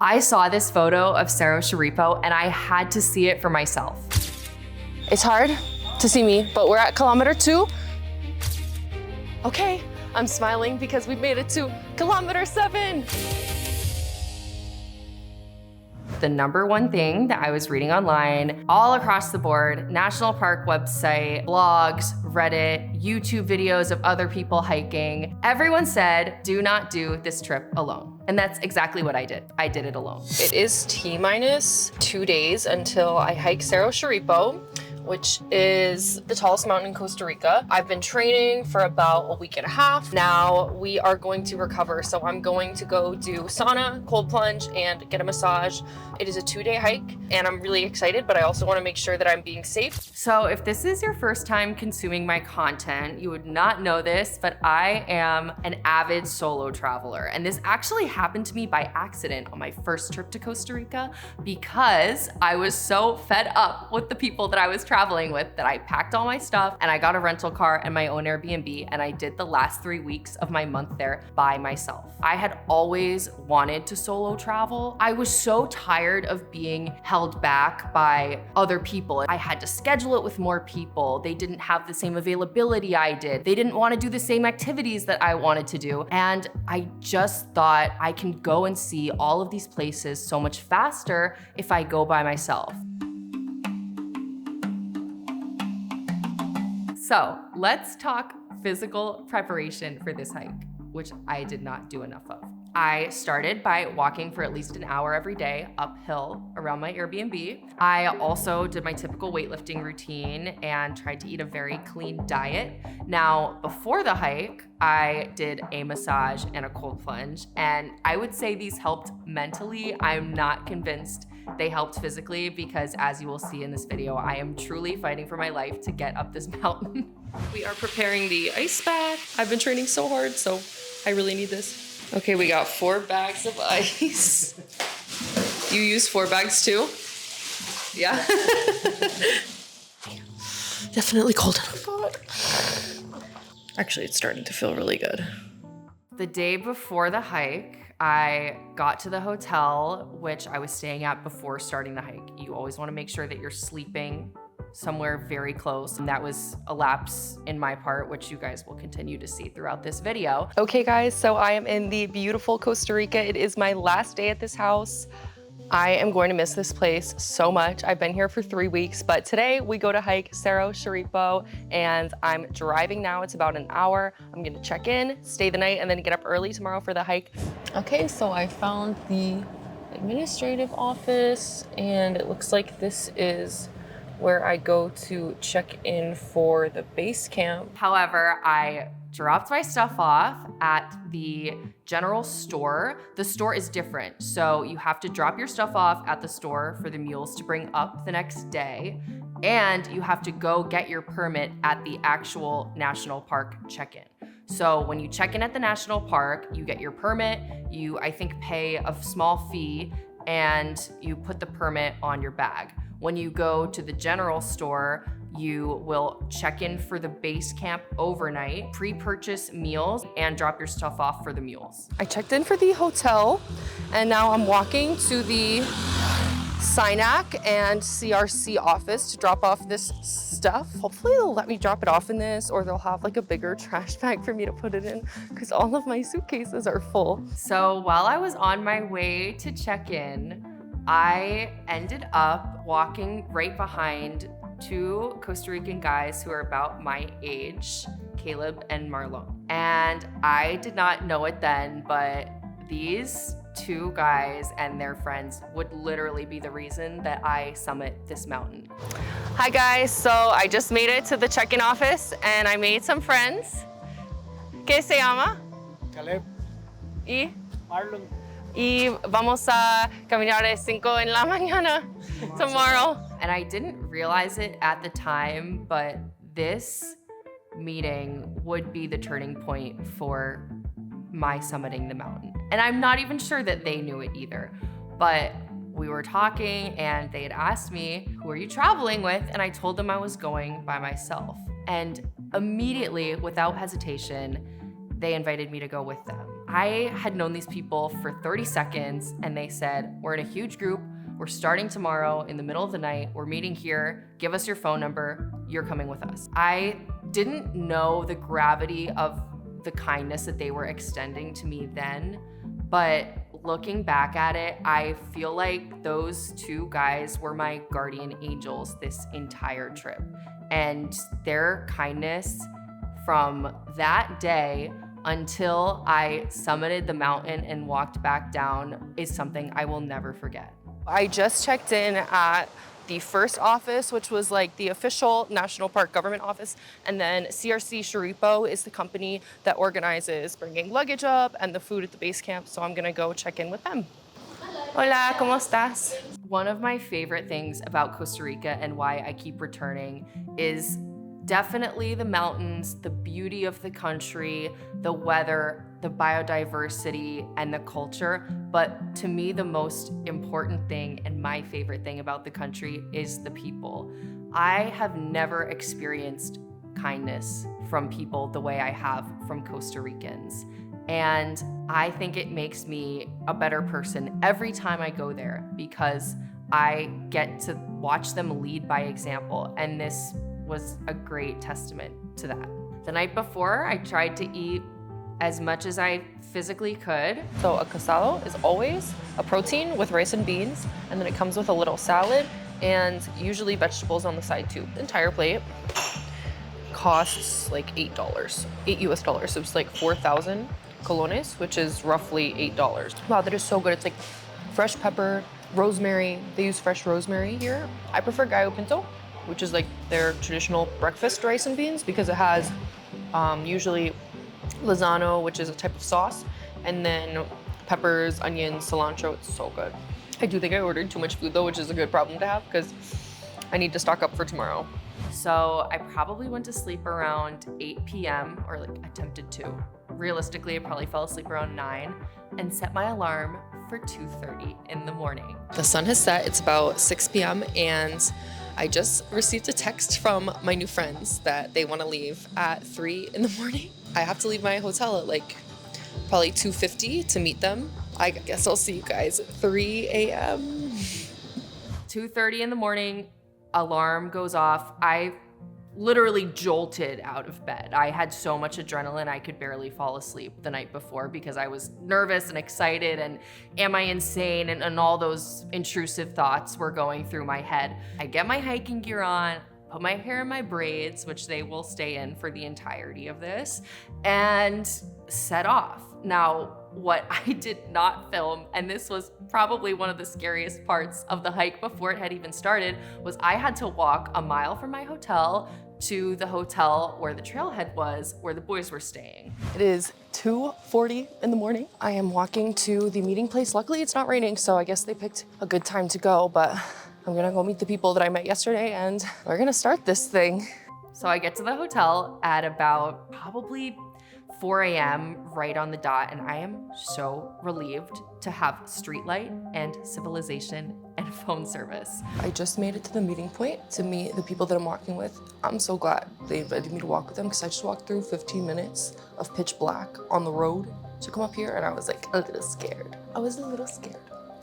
I saw this photo of Cerro Chirripó and I had to see it for myself. It's hard to see me, but we're at kilometer 2. Okay, I'm smiling because we've made it to kilometer 7. The number one thing that I was reading online, all across the board, national park website, blogs, Reddit, YouTube videos of other people hiking, everyone said, do not do this trip alone. And that's exactly what I did. I did it alone. It is T-minus 2 days until I hike Cerro Chirripó, which is the tallest mountain in Costa Rica. I've been training for about a week and a half. Now we are going to recover. So I'm going to go do sauna, cold plunge, and get a massage. It is a 2-day hike and I'm really excited, but I also want to make sure that I'm being safe. So if this is your first time consuming my content, you would not know this, but I am an avid solo traveler. And this actually happened to me by accident on my first trip to Costa Rica because I was so fed up with the people that I was traveling with that I packed all my stuff and I got a rental car and my own Airbnb and I did the last 3 weeks of my month there by myself. I had always wanted to solo travel. I was so tired of being held back by other people. I had to schedule it with more people. They didn't have the same availability I did. They didn't want to do the same activities that I wanted to do. And I just thought I can go and see all of these places so much faster if I go by myself. So let's talk physical preparation for this hike, which I did not do enough of. I started by walking for at least an hour every day uphill around my Airbnb. I also did my typical weightlifting routine and tried to eat a very clean diet. Now, before the hike, I did a massage and a cold plunge, and I would say these helped mentally. I'm not convinced they helped physically because, as you will see in this video, I am truly fighting for my life to get up this mountain. We are preparing the ice bath. I've been training so hard, so I really need this. Okay, we got 4 bags of ice. You use 4 bags too? Yeah. Definitely cold. Oh God. Actually, it's starting to feel really good. The day before the hike, I got to the hotel, which I was staying at before starting the hike. You always want to make sure that you're sleeping somewhere very close. And that was a lapse in my part, which you guys will continue to see throughout this video. Okay guys, so I am in the beautiful Costa Rica. It is my last day at this house. I am going to miss this place so much. I've been here for 3 weeks, but today we go to hike Cerro Chirripó and I'm driving now. It's about an hour. I'm gonna check in, stay the night, and then get up early tomorrow for the hike. Okay, so I found the administrative office and it looks like this is where I go to check in for the base camp. However, I dropped my stuff off at the general store. The store is different, so you have to drop your stuff off at the store for the mules to bring up the next day, and you have to go get your permit at the actual national park check-in. So when you check in at the national park, you get your permit, you, I think, pay a small fee, and you put the permit on your bag. When you go to the general store, you will check in for the base camp overnight, pre-purchase meals, and drop your stuff off for the mules. I checked in for the hotel, and now I'm walking to the SINAC and CRC office to drop off this stuff. Hopefully they'll let me drop it off in this, or they'll have like a bigger trash bag for me to put it in, because all of my suitcases are full. So while I was on my way to check in, I ended up walking right behind 2 Costa Rican guys who are about my age, Caleb and Marlon. And I did not know it then, but these 2 guys and their friends would literally be the reason that I summit this mountain. Hi guys, so I just made it to the check-in office and I made some friends. ¿Qué se llama? Caleb. Y Marlon. Y vamos a caminar a 5 en la mañana tomorrow. And I didn't realize it at the time, but this meeting would be the turning point for my summiting the mountain. And I'm not even sure that they knew it either, but we were talking and they had asked me, who are you traveling with? And I told them I was going by myself. And immediately, without hesitation, they invited me to go with them. I had known these people for 30 seconds and they said, we're in a huge group. We're starting tomorrow in the middle of the night. We're meeting here. Give us your phone number. You're coming with us. I didn't know the gravity of the kindness that they were extending to me then, but looking back at it, I feel like those two guys were my guardian angels this entire trip. And their kindness from that day until I summited the mountain and walked back down is something I will never forget. I just checked in at the first office, which was like the official National Park government office, and then CRC Chirripó is the company that organizes bringing luggage up and the food at the base camp, so I'm gonna go check in with them. Hola, ¿cómo estás? One of my favorite things about Costa Rica and why I keep returning is definitely the mountains, the beauty of the country, the weather, the biodiversity, and the culture. But to me, the most important thing and my favorite thing about the country is the people. I have never experienced kindness from people the way I have from Costa Ricans. And I think it makes me a better person every time I go there because I get to watch them lead by example. And this was a great testament to that. The night before, I tried to eat as much as I physically could. So a casado is always a protein with rice and beans, and then it comes with a little salad and usually vegetables on the side too. The entire plate costs like $8, $8 US. So it's like 4,000 colones, which is roughly $8. Wow, that is so good. It's like fresh pepper, rosemary. They use fresh rosemary here. I prefer gallo pinto, which is like their traditional breakfast rice and beans because it has usually lozano, which is a type of sauce, and then peppers, onions, cilantro. It's so good. I do think I ordered too much food though, which is a good problem to have because I need to stock up for tomorrow. So I probably went to sleep around 8 p.m. or like attempted to. Realistically, I probably fell asleep around 9 and set my alarm for 2:30 in the morning. The sun has set, it's about 6 p.m. and I just received a text from my new friends that they want to leave at 3 in the morning. I have to leave my hotel at like probably 2:50 to meet them. I guess I'll see you guys at 3 a.m. 2:30 in the morning, alarm goes off. I literally jolted out of bed. I had so much adrenaline, I could barely fall asleep the night before because I was nervous and excited and am I insane? And all those intrusive thoughts were going through my head. I get my hiking gear on, put my hair in my braids, which they will stay in for the entirety of this, and set off. Now, what I did not film, and this was probably one of the scariest parts of the hike before it had even started, was I had to walk a mile from my hotel to the hotel where the trailhead was, where the boys were staying. It is 2:40 in the morning. I am walking to the meeting place. Luckily, it's not raining, so I guess they picked a good time to go, but I'm gonna go meet the people that I met yesterday and we're gonna start this thing. So I get to the hotel at about probably 4 a.m. right on the dot, and I am so relieved to have street light and civilization and phone service. I just made it to the meeting point to meet the people that I'm walking with. I'm so glad they invited me to walk with them because I just walked through 15 minutes of pitch black on the road to come up here, and I was like a little scared.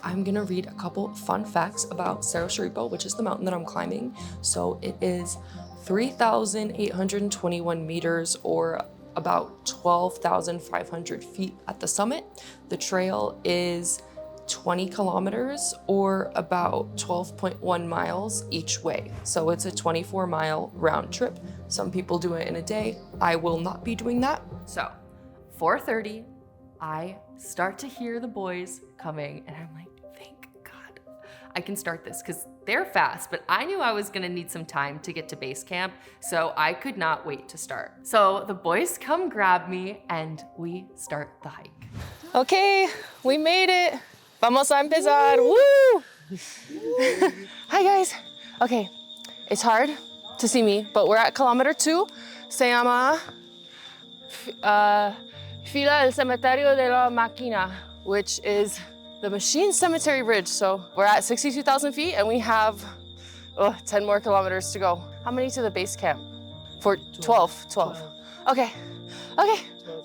I'm gonna read a couple fun facts about Cerro Chirripó, which is the mountain that I'm climbing. So it is 3,821 meters or about 12,500 feet at the summit. The trail is 20 kilometers or about 12.1 miles each way. So it's a 24-mile round trip. Some people do it in a day. I will not be doing that. So 4:30, I start to hear the boys coming and I'm like, thank God I can start this because they're fast, but I knew I was gonna need some time to get to base camp, so I could not wait to start. So the boys come grab me and we start the hike. Okay, we made it. Vamos a empezar. Woo! Hi guys. Okay, it's hard to see me, but we're at kilometer 2. Se llama Fila del Cementerio de la Máquina, which is the Machine Cemetery Bridge. So we're at 62,000 feet and we have 10 more kilometers to go. How many to the base camp? For 12. Okay,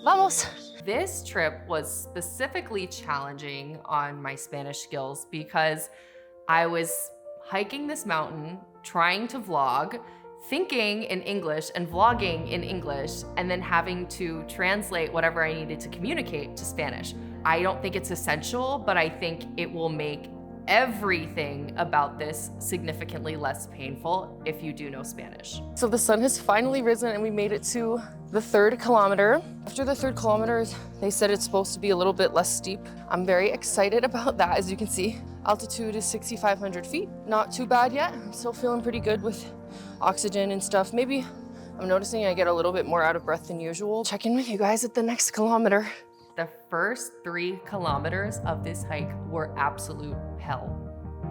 vamos. this trip was specifically challenging on my Spanish skills because I was hiking this mountain, trying to vlog, thinking in English and vlogging in English, and then having to translate whatever I needed to communicate to Spanish. I don't think it's essential, but I think it will make everything about this significantly less painful if you do know Spanish. So the sun has finally risen and we made it to the 3rd kilometer. After the 3rd kilometer, they said it's supposed to be a little bit less steep. I'm very excited about that. As you can see, altitude is 6,500 feet. Not too bad yet. I'm still feeling pretty good with oxygen and stuff. Maybe I'm noticing I get a little bit more out of breath than usual. Check in with you guys at the next kilometer. The first 3 kilometers of this hike were absolute hell.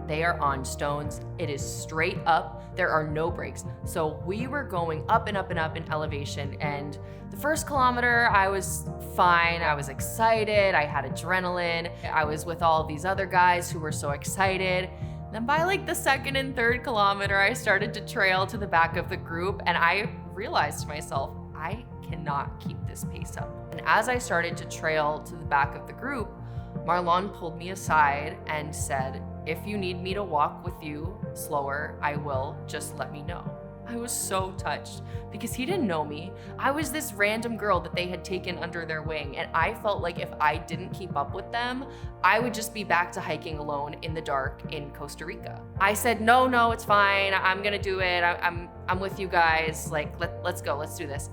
They are on stones. It is straight up. There are no breaks. So we were going up and up and up in elevation. And the first kilometer, I was fine. I was excited. I had adrenaline. I was with all of these other guys who were so excited. Then by like the 2nd and 3rd kilometer, I started to trail to the back of the group. And I realized to myself, I cannot keep this pace up. And as I started to trail to the back of the group, Marlon pulled me aside and said, if you need me to walk with you slower, I will, just let me know. I was so touched because he didn't know me. I was this random girl that they had taken under their wing, and I felt like if I didn't keep up with them, I would just be back to hiking alone in the dark in Costa Rica. I said, no, it's fine. I'm gonna do it. I'm with you guys. Like, let's go, let's do this.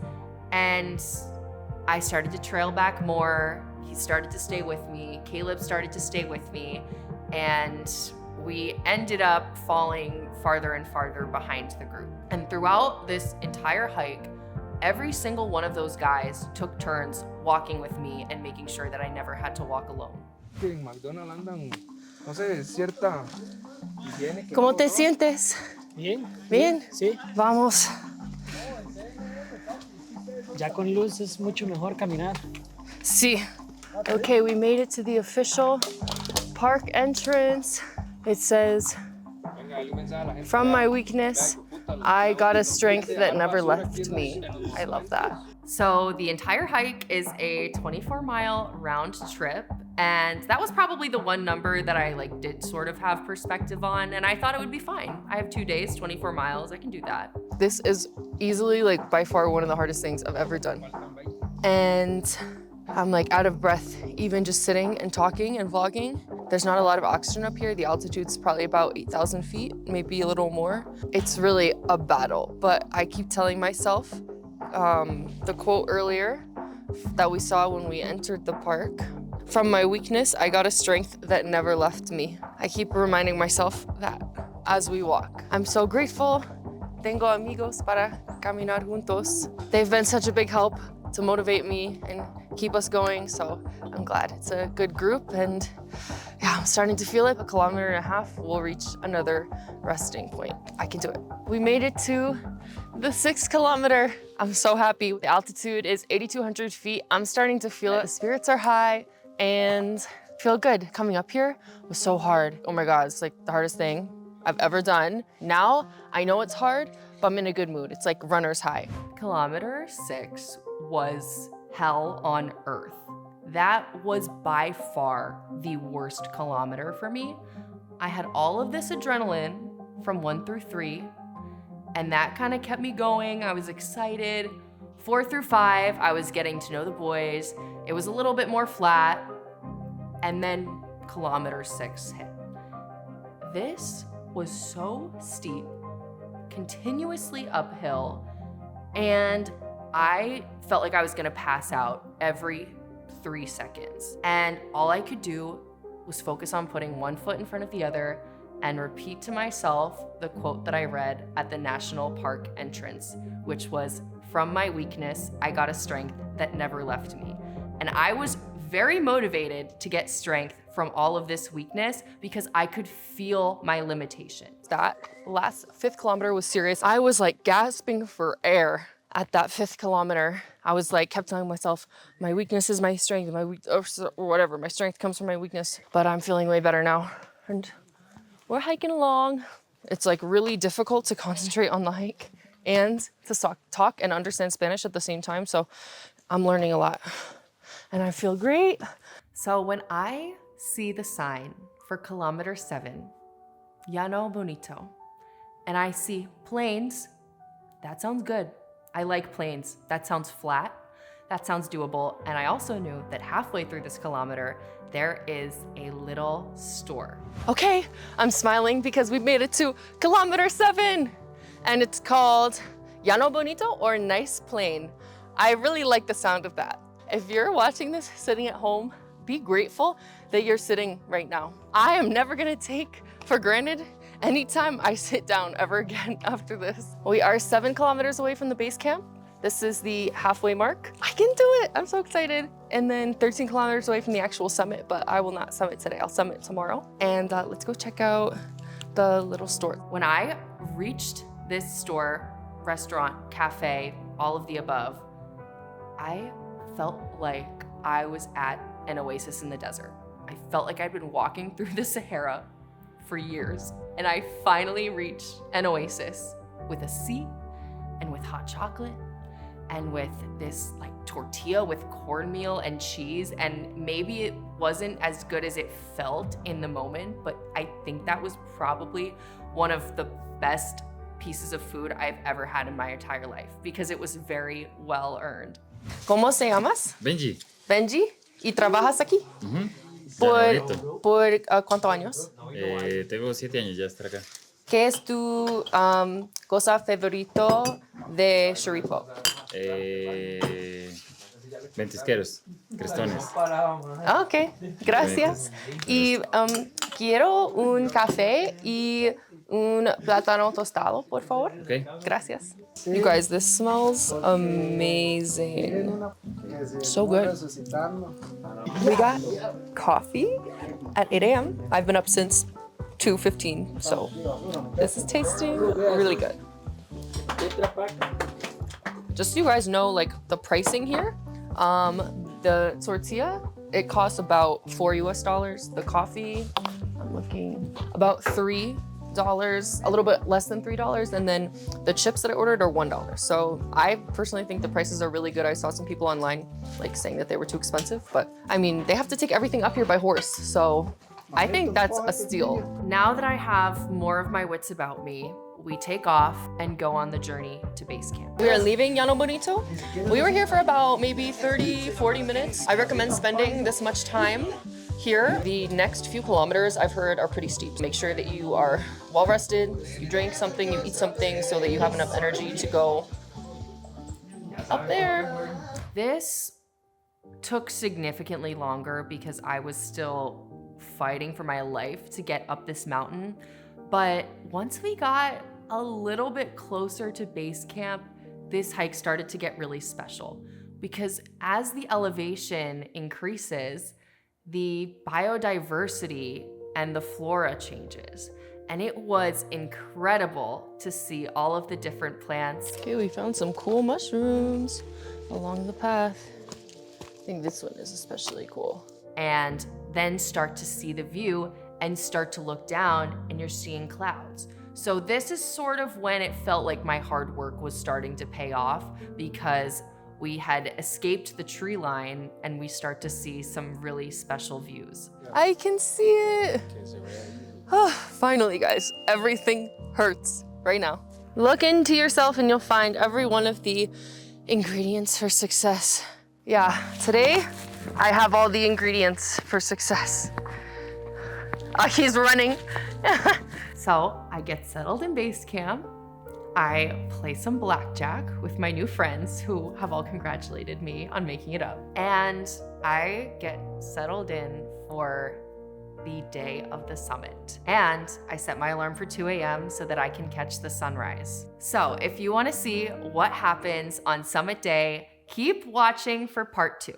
And I started to trail back more. He started to stay with me. Caleb started to stay with me. And we ended up falling farther and farther behind the group. And throughout this entire hike, every single one of those guys took turns walking with me and making sure that I never had to walk alone. ¿Cómo te sientes? Bien. Bien. Sí. Vamos. Ya con luz es mucho mejor caminar. Sí. Okay, we made it to the official park entrance. It says, from my weakness, I got a strength that never left me. I love that. So the entire hike is a 24-mile round trip. And that was probably the one number that I did sort of have perspective on. And I thought it would be fine. I have 2 days, 24 miles. I can do that. This is easily by far one of the hardest things I've ever done. And I'm out of breath, even just sitting and talking and vlogging. There's not a lot of oxygen up here. The altitude's probably about 8,000 feet, maybe a little more. It's really a battle, but I keep telling myself the quote earlier that we saw when we entered the park. From my weakness, I got a strength that never left me. I keep reminding myself that as we walk. I'm so grateful. Tengo amigos para caminar juntos. They've been such a big help to motivate me and keep us going, so I'm glad. It's a good group, and yeah, I'm starting to feel it. 1.5 kilometers, we'll reach another resting point. I can do it. We made it to the 6th kilometer. I'm so happy. The altitude is 8,200 feet. I'm starting to feel it. The spirits are high and feel good. Coming up here was so hard. Oh my God, it's the hardest thing I've ever done. Now I know it's hard, but I'm in a good mood. It's like runner's high. Kilometer 6 was hell on earth. That was by far the worst kilometer for me. I had all of this adrenaline from 1 through 3, and that kind of kept me going. I was excited. 4 through 5, I was getting to know the boys. It was a little bit more flat, and then kilometer 6 hit. This was so steep, continuously uphill, and I felt like I was gonna pass out every 3 seconds. And all I could do was focus on putting one foot in front of the other and repeat to myself the quote that I read at the national park entrance, which was, from my weakness, I got a strength that never left me. And I was very motivated to get strength from all of this weakness because I could feel my limitations. That last 5th kilometer was serious. I was gasping for air at that 5th kilometer. I was kept telling myself, my weakness is my strength, or whatever, my strength comes from my weakness. But I'm feeling way better now. And we're hiking along. It's really difficult to concentrate on the hike and to talk and understand Spanish at the same time. So I'm learning a lot. and I feel great. So when I see the sign for Kilometer 7, Llano Bonito, and I see plains, that sounds good. I like plains. That sounds flat. That sounds doable. And I also knew that halfway through this kilometer, there is a little store. Okay, I'm smiling because we've made it to Kilometer 7, and it's called Llano Bonito or Nice Plain. I really like the sound of that. If you're watching this sitting at home, be grateful that you're sitting right now. I am never gonna take for granted anytime I sit down ever again after this. We are 7 kilometers away from the base camp. This is the halfway mark. I can do it, I'm so excited. And then 13 kilometers away from the actual summit, but I will not summit today, I'll summit tomorrow. And let's go check out the little store. When I reached this store, restaurant, cafe, all of the above, I felt like I was at an oasis in the desert. I felt like I'd been walking through the Sahara for years, and I finally reached an oasis with a seat and with hot chocolate and with this like tortilla with cornmeal and cheese. And maybe it wasn't as good as it felt in the moment, but I think that was probably one of the best pieces of food I've ever had in my entire life because it was very well earned. ¿Cómo se llamas? Benji. Benji. ¿Y trabajas aquí? ¿Por cuántos años? Tengo 7 años ya estar acá. ¿Qué es tu cosa favorito de Chirripó? Ventisqueros, crestones. Ok, gracias. Y quiero un café y un plátano tostado, por favor. Okay. Gracias. You guys, this smells amazing. So good. We got coffee at 8 a.m. I've been up since 2:15, so this is tasting really good. Just so you guys know, like the pricing here, the tortilla, it costs about $4 US. The coffee, I'm looking about $3, a little bit less than $3, and then the chips that I ordered are $1. So I personally think the prices are really good. I saw some people online like saying that they were too expensive, but I mean, they have to take everything up here by horse, so I think that's a steal. Now that I have more of my wits about me, we take off and go on the journey to base camp. We are leaving Llano Bonito. We were here for about maybe 30, 40 minutes. I recommend spending this much time here. The next few kilometers I've heard are pretty steep. Make sure that you are well rested, you drink something, you eat something so that you have enough energy to go up there. This took significantly longer because I was still fighting for my life to get up this mountain. But once we got a little bit closer to base camp, this hike started to get really special because as the elevation increases, the biodiversity and the flora changes. And it was incredible to see all of the different plants. Okay, we found some cool mushrooms along the path. I think this one is especially cool. And then start to see the view and start to look down and you're seeing clouds. So this is sort of when it felt like my hard work was starting to pay off because we had escaped the tree line and we start to see some really special views. I can see it. Finally, guys, everything hurts right now. Look into yourself and you'll find every one of the ingredients for success. Yeah, today I have all the ingredients for success. He's running. So I get settled in base camp. I play some blackjack with my new friends who have all congratulated me on making it up. And I get settled in for the day of the summit. And I set my alarm for 2 a.m. so that I can catch the sunrise. So if you want to see what happens on summit day, keep watching for part 2.